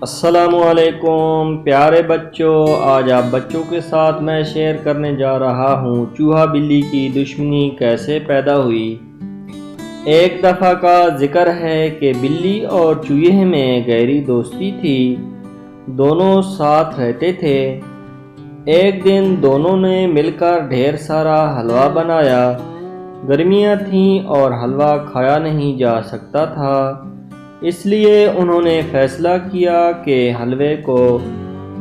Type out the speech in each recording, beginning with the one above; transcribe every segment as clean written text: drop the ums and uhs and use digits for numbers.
السلام علیکم پیارے بچوں، آج آپ بچوں کے ساتھ میں شیئر کرنے جا رہا ہوں چوہا بلی کی دشمنی کیسے پیدا ہوئی۔ ایک دفعہ کا ذکر ہے کہ بلی اور چوہے میں گہری دوستی تھی، دونوں ساتھ رہتے تھے۔ ایک دن دونوں نے مل کر ڈھیر سارا حلوہ بنایا۔ گرمیاں تھیں اور حلوہ کھایا نہیں جا سکتا تھا، اس لیے انہوں نے فیصلہ کیا کہ حلوے کو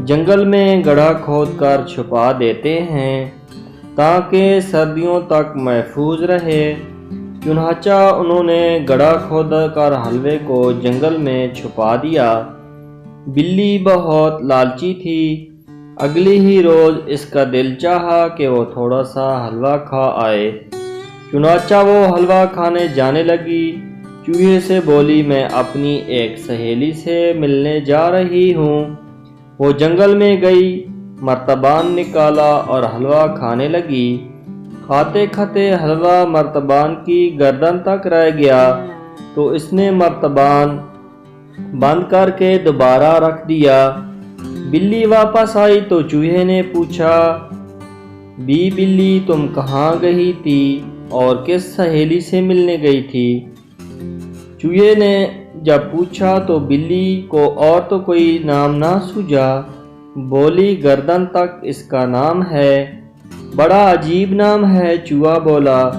جنگل میں گڑھا کھود کر چھپا دیتے ہیں تاکہ سردیوں تک محفوظ رہے۔ چنانچہ انہوں نے گڑھا کھود کر حلوے کو جنگل میں چھپا دیا۔ بلی بہت لالچی تھی، اگلے ہی روز اس کا دل چاہا کہ وہ تھوڑا سا حلوہ کھا آئے۔ چنانچہ وہ حلوہ کھانے جانے لگی۔ چوہے سے بولی، میں اپنی ایک سہیلی سے ملنے جا رہی ہوں۔ وہ جنگل میں گئی، مرتبان نکالا اور حلوہ کھانے لگی۔ کھاتے کھاتے حلوہ مرتبان کی گردن تک رہ گیا تو اس نے مرتبان بند کر کے دوبارہ رکھ دیا۔ بلی واپس آئی تو چوہے نے پوچھا، بلی تم کہاں گئی تھی اور کس سہیلی سے ملنے گئی تھی؟ چوہے نے جب پوچھا تو بلی کو اور تو کوئی نام نہ سوجھا۔ بولی، گردن تک اس کا نام ہے، بڑا عجیب نام ہے۔ چوہا بولا۔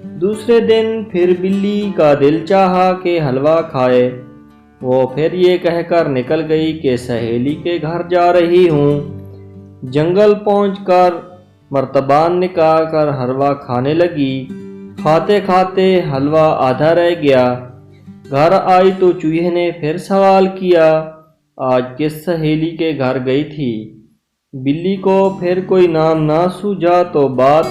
دوسرے دن پھر بلی کا دل چاہا کہ حلوہ کھائے۔ وہ پھر یہ کہہ کر نکل گئی کہ سہیلی کے گھر جا رہی ہوں۔ جنگل پہنچ کر مرتبان نکال کر حلوہ کھانے لگی۔ کھاتے کھاتے حلوہ آدھا رہ گیا۔ گھر آئی تو چوہے نے پھر سوال کیا، آج کس سہیلی کے گھر گئی تھی؟ بلی کو پھر کوئی نام نہ سوجھا تو بات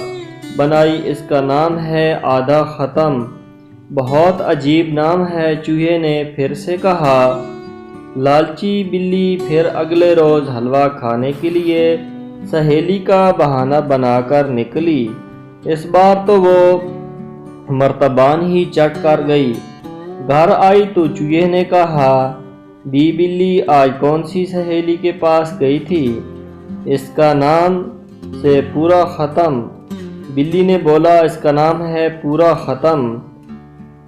بنائی، اس کا نام ہے آدھا ختم۔ بہت عجیب نام ہے۔ چوہے نے پھر سے کہا۔ لالچی بلی پھر اگلے روز حلوہ کھانے کے لیے سہیلی کا بہانہ بنا کر نکلی۔ اس بار تو وہ مرتبان ہی چٹ کر گئی۔ گھر آئی تو چوہے نے کہا، بلی آج کون سی سہیلی کے پاس گئی تھی؟ اس کا نام سے پورا ختم۔ بلی نے بولا، اس کا نام ہے پورا ختم۔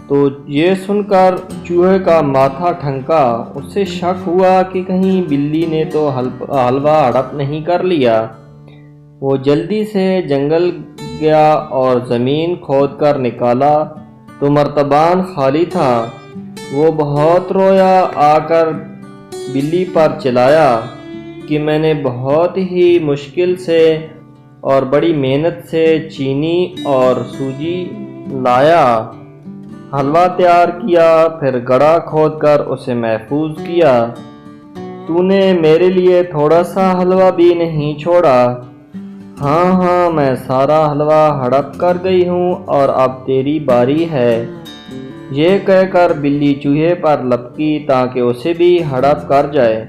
تو یہ سن کر چوہے کا ماتھا ٹھنکا، اسے شک ہوا کہ کہیں بلی نے تو حلوہ ہڑپ نہیں کر لیا۔ وہ جلدی سے جنگل گیا اور زمین کھود کر نکالا تو مرتبان خالی تھا۔ وہ بہت رویا، آ کر بلی پر چلایا کہ میں نے بہت ہی مشکل سے اور بڑی محنت سے چینی اور سوجی لایا، حلوہ تیار کیا، پھر گڑھا کھود کر اسے محفوظ کیا۔ تو نے میرے لیے تھوڑا سا حلوہ بھی نہیں چھوڑا۔ ہاں، میں سارا حلوہ ہڑپ کر گئی ہوں اور اب تیری باری ہے۔ یہ کہہ کر بلی چوہے پر لپکی تاکہ اسے بھی ہڑپ کر جائے۔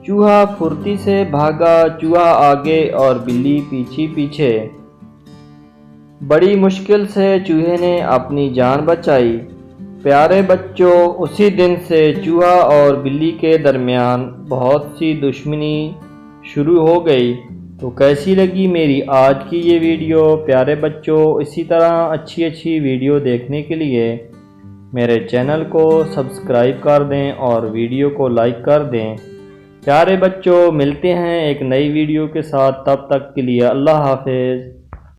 چوہا پھرتی سے بھاگا، چوہا آگے اور بلی پیچھے پیچھے۔ بڑی مشکل سے چوہے نے اپنی جان بچائی۔ پیارے بچوں، اسی دن سے چوہا اور بلی کے درمیان بہت سی دشمنی شروع ہو گئی۔ تو کیسی لگی میری آج کی یہ ویڈیو؟ پیارے بچوں، اسی طرح اچھی ویڈیو دیکھنے کے لیے میرے چینل کو سبسکرائب کر دیں اور ویڈیو کو لائک کر دیں۔ پیارے بچوں، ملتے ہیں ایک نئی ویڈیو کے ساتھ، تب تک کے لیے اللہ حافظ۔